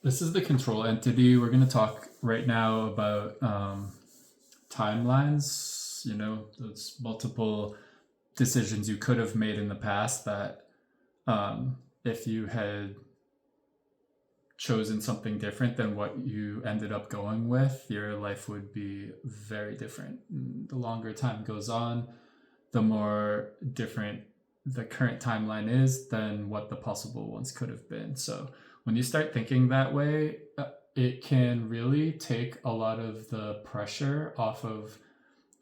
This is the control entity. We're going to talk right now about timelines, those multiple decisions you could have made in the past that if you had chosen something different than what you ended up going with, your life would be very different. The longer time goes on, the more different the current timeline is than what the possible ones could have been. So when you start thinking that way, it can really take a lot of the pressure off of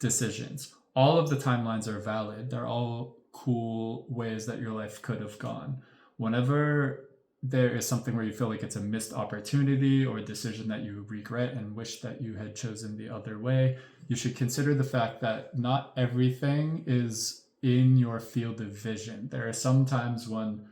decisions. All of the timelines are valid. They're all cool ways that your life could have gone. Whenever there is something where you feel like it's a missed opportunity or a decision that you regret and wish that you had chosen the other way, you should consider the fact that not everything is in your field of vision. There are some times when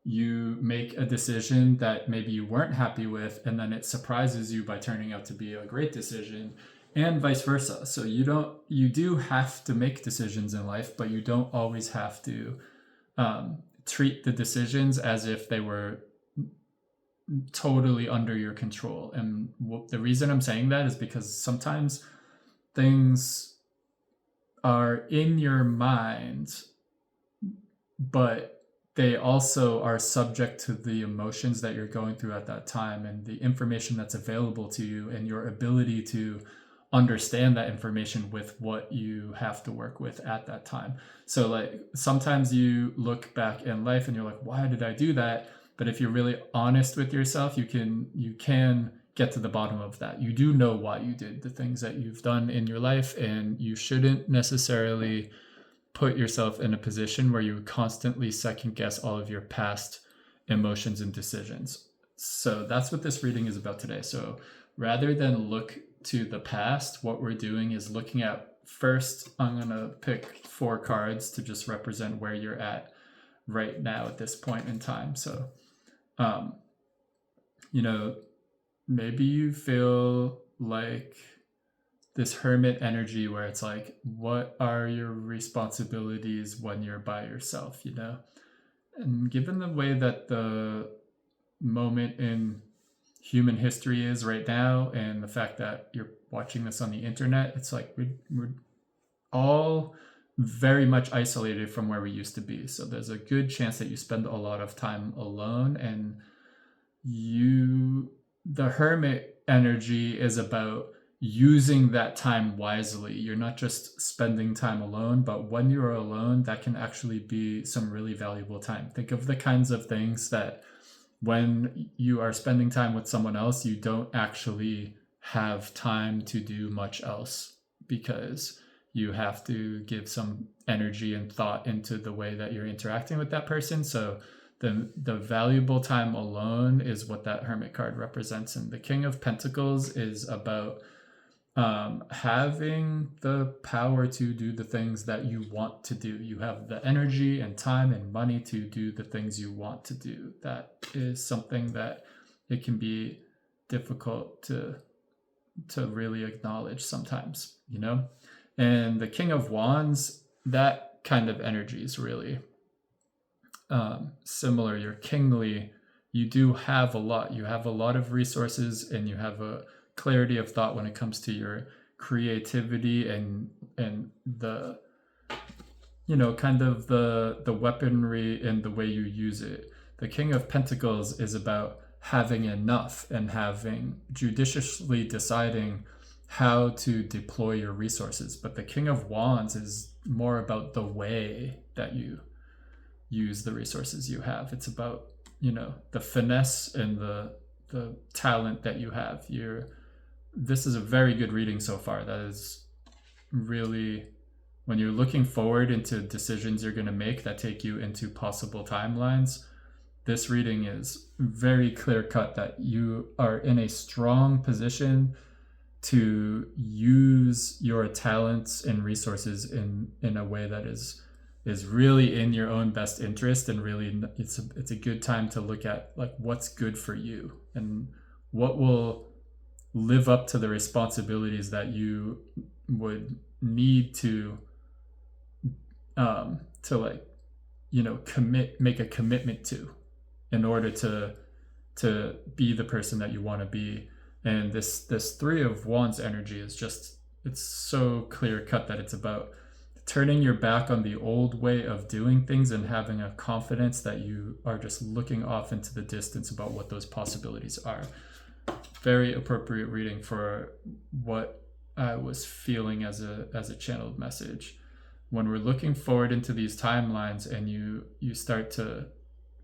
you make a decision that maybe you weren't happy with, and then it surprises you by turning out to be a great decision, and vice versa. So you do have to make decisions in life, but you don't always have to treat the decisions as if they were totally under your control. And the reason I'm saying that is because sometimes things are in your mind, but they also are subject to the emotions that you're going through at that time and the information that's available to you and your ability to understand that information with what you have to work with at that time. So like sometimes you look back in life and you're like, why did I do that? But if you're really honest with yourself, you can get to the bottom of that. You do know why you did the things that you've done in your life, and you shouldn't necessarily put yourself in a position where you constantly second guess all of your past emotions and decisions. So that's what this reading is about today. So rather than look to the past, what we're doing is looking at first, I'm going to pick 4 cards to just represent where you're at right now at this point in time. So, um, you know, maybe you feel like this hermit energy where it's like, what are your responsibilities when you're by yourself, And given the way that the moment in human history is right now and the fact that you're watching this on the internet, it's like we're all very much isolated from where we used to be. So there's a good chance that you spend a lot of time alone, and the hermit energy is about using that time wisely. You're not just spending time alone, but when you're alone, that can actually be some really valuable time. Think of the kinds of things that when you are spending time with someone else, you don't actually have time to do much else because you have to give some energy and thought into the way that you're interacting with that person. So the valuable time alone is what that hermit card represents. And the King of Pentacles is about having the power to do the things that you want to do. You have the energy and time and money to do the things you want to do. That is something that it can be difficult to really acknowledge sometimes, And the King of Wands, that kind of energy is really similar. You're kingly. You do have a lot. You have a lot of resources, and you have a clarity of thought when it comes to your creativity and the kind of the weaponry and the way you use it. The King of Pentacles is about having enough and having judiciously deciding how to deploy your resources, but the King of Wands is more about the way that you use the resources you have. It's about the finesse and the talent that you have. This is a very good reading so far. That is really, when you're looking forward into decisions you're going to make that take you into possible timelines, this reading is very clear cut that you are in a strong position to use your talents and resources in a way that is really in your own best interest. And really it's a good time to look at like what's good for you and what will live up to the responsibilities that you would need to make a commitment to in order to to be the person that you want to be. And this Three of Wands energy is just, it's so clear cut that it's about turning your back on the old way of doing things and having a confidence that you are just looking off into the distance about what those possibilities are. Very appropriate reading for what I was feeling as a channeled message. When we're looking forward into these timelines and you start to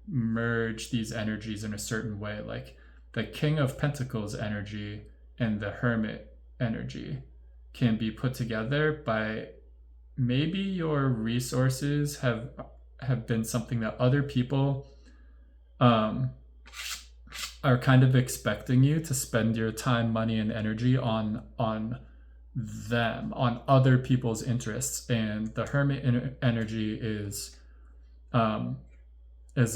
merge these energies in a certain way, like the King of Pentacles energy and the Hermit energy can be put together by maybe your resources have been something that other people are kind of expecting you to spend your time, money, and energy on them, on other people's interests. And the Hermit energy is a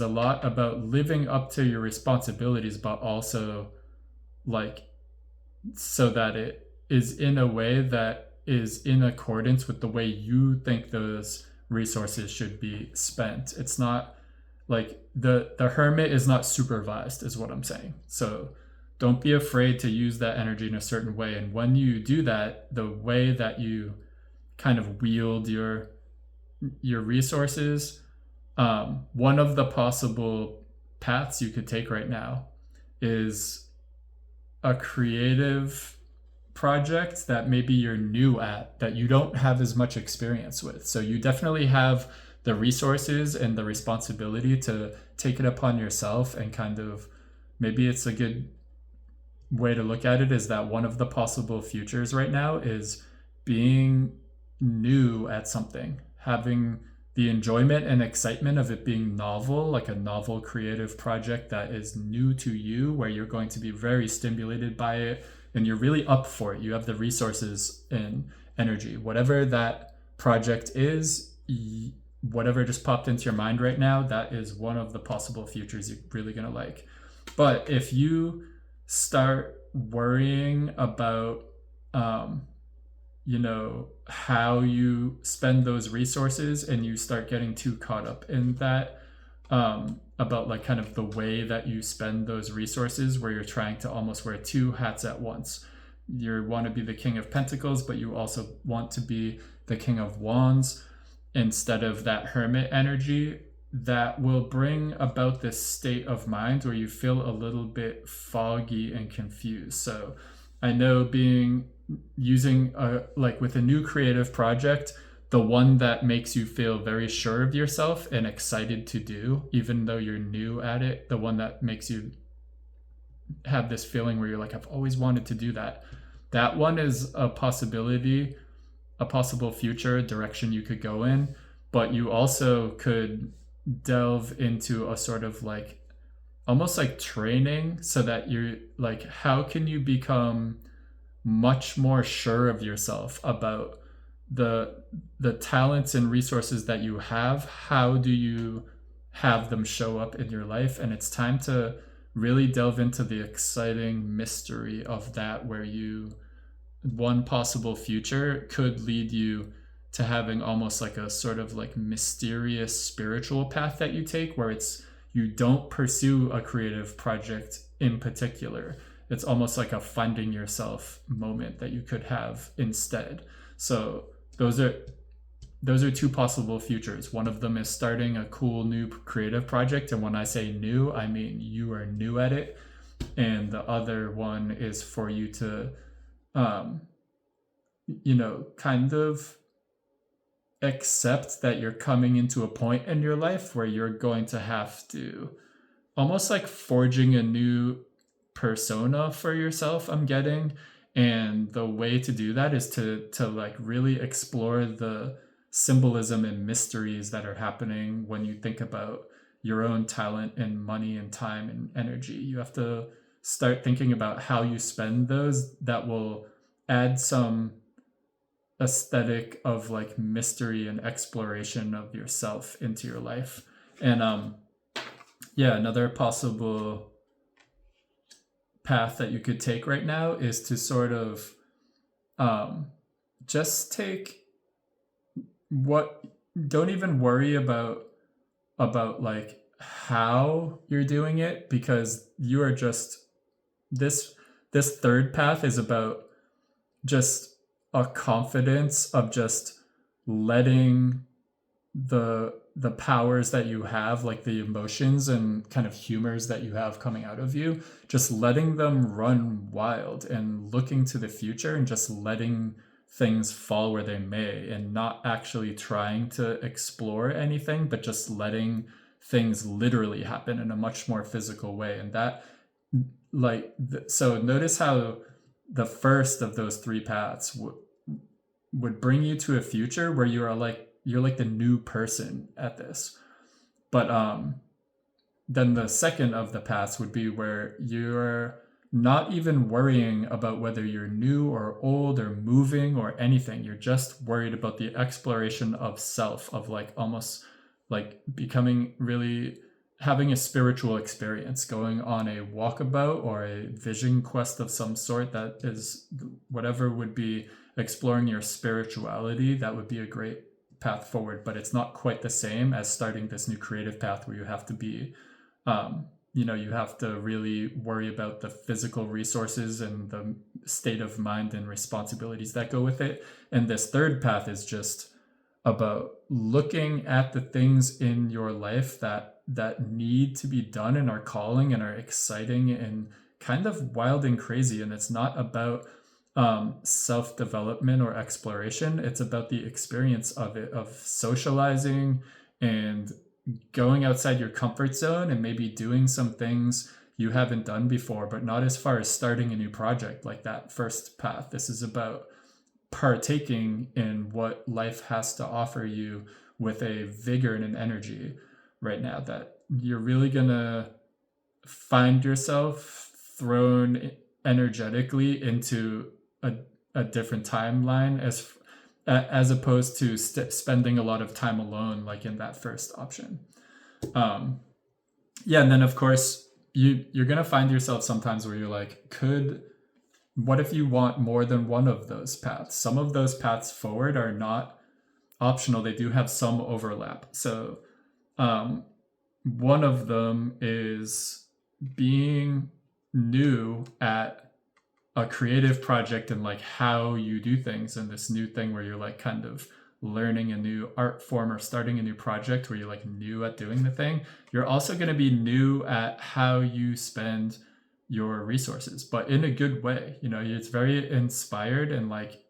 lot about living up to your responsibilities, but also like so that it is in a way that is in accordance with the way you think those resources should be spent. It's not like the Hermit is not supervised, is what I'm saying. So don't be afraid to use that energy in a certain way. And when you do that, the way that you kind of wield your resources, one of the possible paths you could take right now is a creative project that maybe you're new at, that you don't have as much experience with. So you definitely have the resources and the responsibility to take it upon yourself, and kind of, maybe it's a good way to look at it is that one of the possible futures right now is being new at something, having the enjoyment and excitement of it being novel, like a novel creative project that is new to you, where you're going to be very stimulated by it and you're really up for it. You have the resources and energy. Whatever that project is, whatever just popped into your mind right now, that is one of the possible futures you're really going to like. But if you start worrying about, how you spend those resources, and you start getting too caught up in that, about like kind of the way that you spend those resources, where you're trying to almost wear two hats at once. You want to be the King of Pentacles, but you also want to be the King of Wands instead of that Hermit energy. That will bring about this state of mind where you feel a little bit foggy and confused. So I know using with a new creative project, the one that makes you feel very sure of yourself and excited to do, even though you're new at it, the one that makes you have this feeling where you're like, I've always wanted to do that. That one is a possibility, a possible future direction you could go in, but you also could delve into a sort of like almost like training, so that you're like, how can you become much more sure of yourself about the talents and resources that you have? How do you have them show up in your life? And it's time to really delve into the exciting mystery of that, where one possible future could lead you to having almost like a sort of like mysterious spiritual path that you take, where you don't pursue a creative project in particular. It's almost like a finding yourself moment that you could have instead. So those are two possible futures. One of them is starting a cool new creative project, and when I say new, I mean you are new at it. And the other one is for you to kind of accept that you're coming into a point in your life where you're going to have to almost like forging a new persona for yourself, I'm getting. And the way to do that is to like really explore the symbolism and mysteries that are happening when you think about your own talent and money and time and energy. You have to start thinking about how you spend those, that will add some aesthetic of like mystery and exploration of yourself into your life. And another possible path that you could take right now is to sort of just don't even worry about like how you're doing it, because you are just this third path is about just a confidence of just letting the powers that you have, like the emotions and kind of humors that you have coming out of you, just letting them run wild and looking to the future and just letting things fall where they may, and not actually trying to explore anything, but just letting things literally happen in a much more physical way. And that, so notice how the first of those three paths would bring you to a future where you're like the new person at this. But then the second of the paths would be where you're not even worrying about whether you're new or old or moving or anything. You're just worried about the exploration of self, of like almost like becoming really, having a spiritual experience, going on a walkabout or a vision quest of some sort. That is whatever would be exploring your spirituality. That would be a great path forward, but it's not quite the same as starting this new creative path where you have to be, you have to really worry about the physical resources and the state of mind and responsibilities that go with it. And this third path is just about looking at the things in your life that need to be done and are calling and are exciting and kind of wild and crazy. And it's not about self-development or exploration. It's about the experience of it, of socializing and going outside your comfort zone and maybe doing some things you haven't done before, but not as far as starting a new project like that first path. This is about partaking in what life has to offer you with a vigor and an energy right now that you're really gonna find yourself thrown energetically into a different timeline, as opposed to spending a lot of time alone, like in that first option. Yeah, and then of course you're gonna find yourself sometimes where you're like, what if you want more than one of those paths? Some of those paths forward are not optional; they do have some overlap. So, one of them is being new at a creative project and like how you do things, and this new thing where you're like kind of learning a new art form or starting a new project where you're like new at doing the thing. You're also going to be new at how you spend your resources, but in a good way. It's very inspired, and like,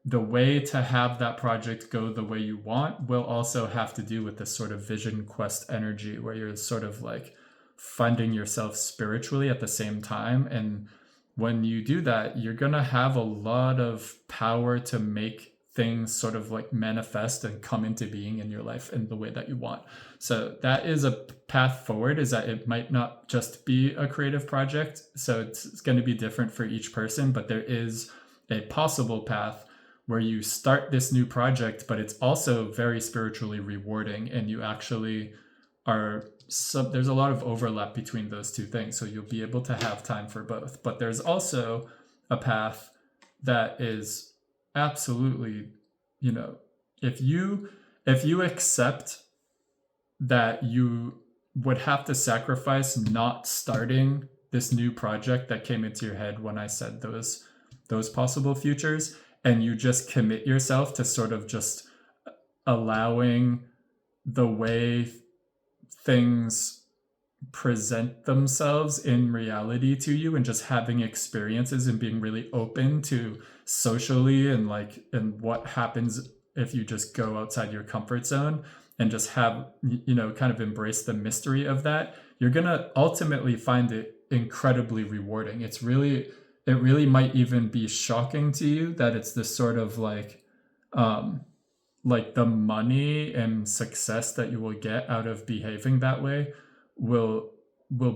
the way to have that project go the way you want will also have to do with this sort of vision quest energy where you're sort of like funding yourself spiritually at the same time. And when you do that, you're going to have a lot of power to make things sort of like manifest and come into being in your life in the way that you want. So that is a path forward, is that it might not just be a creative project. So it's going to be different for each person, but there is a possible path where you start this new project, but it's also very spiritually rewarding, and you actually are, there's a lot of overlap between those two things, so you'll be able to have time for both. But there's also a path that is absolutely, if you accept that you would have to sacrifice not starting this new project that came into your head when I said those possible futures, and you just commit yourself to sort of just allowing the way things present themselves in reality to you, and just having experiences and being really open to socially and what happens if you just go outside your comfort zone and just have, kind of embrace the mystery of that, you're going to ultimately find it incredibly rewarding. It really might even be shocking to you that it's this sort of like the money and success that you will get out of behaving that way will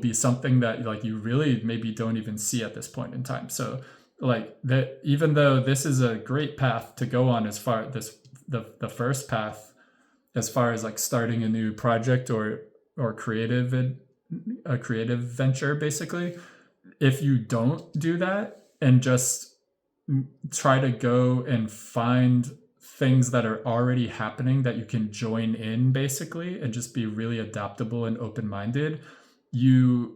be something that like you really maybe don't even see at this point in time. So like that, even though this is a great path to go on, as far as the first path, as far as like starting a new project or a creative venture, basically, if you don't do that and just try to go and find things that are already happening that you can join in basically and just be really adaptable and open-minded, you're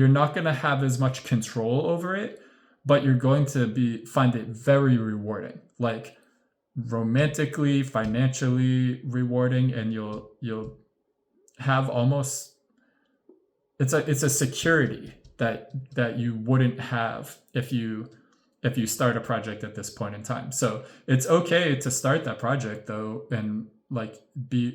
not going to have as much control over it, but you're going to find it very rewarding, like romantically, financially rewarding, and you'll have almost, it's a security that you wouldn't have if you start a project at this point in time. So it's okay to start that project though, and like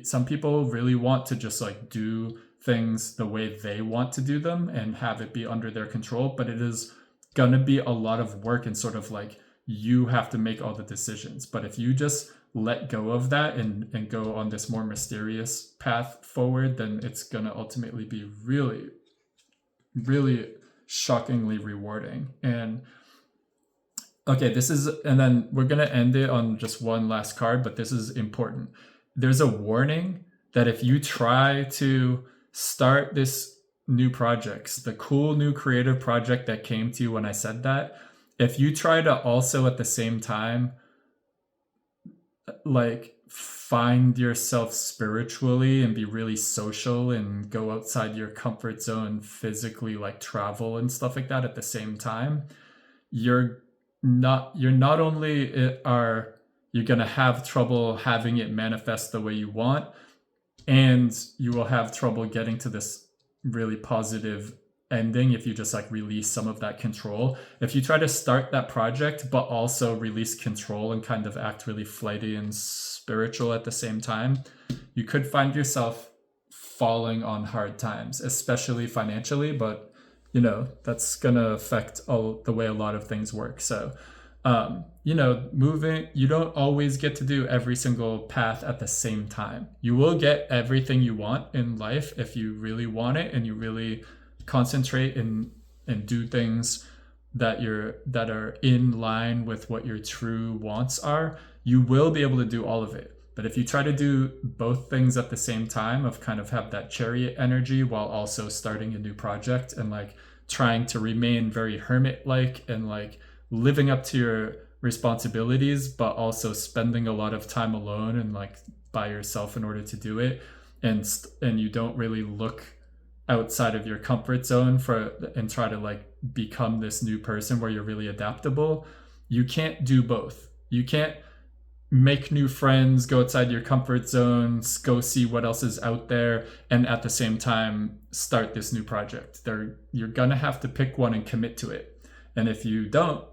some people really want to just like do things the way they want to do them and have it be under their control, but it is going to be a lot of work, and sort of like you have to make all the decisions. But if you just let go of that and go on this more mysterious path forward, then it's going to ultimately be really, really shockingly rewarding. And okay, and then we're going to end it on just one last card, but this is important. There's a warning that if you try to start this new projects, the cool new creative project that came to you when I said that, if you try to also at the same time like find yourself spiritually and be really social and go outside your comfort zone physically, like travel and stuff like that at the same time, you're not only you're going to have trouble having it manifest the way you want, and you will have trouble getting to this really positive ending if you just like release some of that control. If you try to start that project but also release control and kind of act really flighty and spiritual at the same time, you could find yourself falling on hard times, especially financially, but you know, that's gonna affect the way a lot of things work. So you know, moving, you don't always get to do every single path at the same time. You will get everything you want in life if you really want it and you really concentrate and do things that are in line with what your true wants are. You will be able to do all of it. But if you try to do both things at the same time, of kind of have that chariot energy while also starting a new project and like trying to remain very hermit-like and like living up to your responsibilities, but also spending a lot of time alone and like by yourself in order to do it, and you don't really look outside of your comfort zone and try to like become this new person where you're really adaptable, you can't do both. You can't make new friends, go outside your comfort zones, go see what else is out there, and at the same time start this new project. You're gonna have to pick one and commit to it. And if you don't,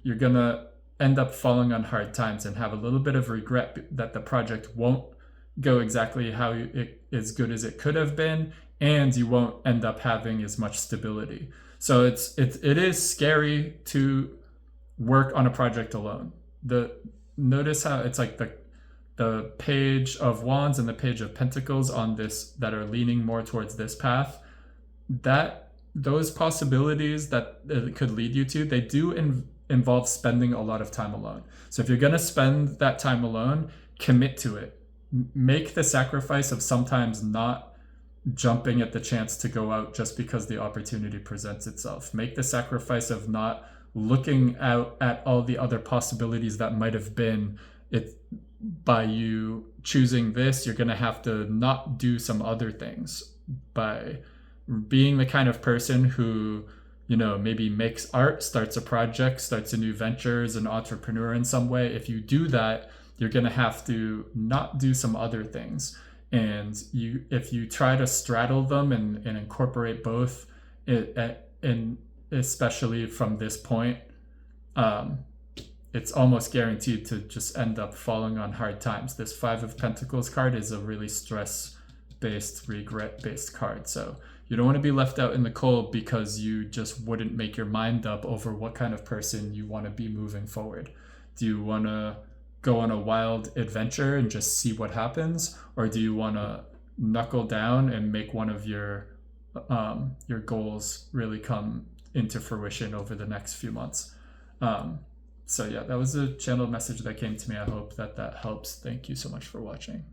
you're gonna end up falling on hard times and have a little bit of regret that the project won't go exactly how as good as it could have been, and you won't end up having as much stability. So it is scary to work on a project alone. Notice how it's like the Page of Wands and the Page of Pentacles on this that are leaning more towards this path, that those possibilities that it could lead you to, they do involve spending a lot of time alone. So if you're going to spend that time alone, commit to it. Make the sacrifice of sometimes not jumping at the chance to go out just because the opportunity presents itself. Make the sacrifice of not looking out at all the other possibilities that might have been. By you choosing this, you're going to have to not do some other things. By being the kind of person who, you know, maybe makes art, starts a project, starts a new venture, is an entrepreneur in some way, if you do that, you're going to have to not do some other things. And if you try to straddle them and incorporate both, and especially from this point, it's almost guaranteed to just end up falling on hard times. This Five of Pentacles card is a really stress-based, regret-based card. So you don't want to be left out in the cold because you just wouldn't make your mind up over what kind of person you want to be moving forward. Do you want to go on a wild adventure and just see what happens? Or do you want to knuckle down and make one of your goals really come into fruition over the next few months? So yeah, that was a channeled message that came to me. I hope that helps. Thank you so much for watching.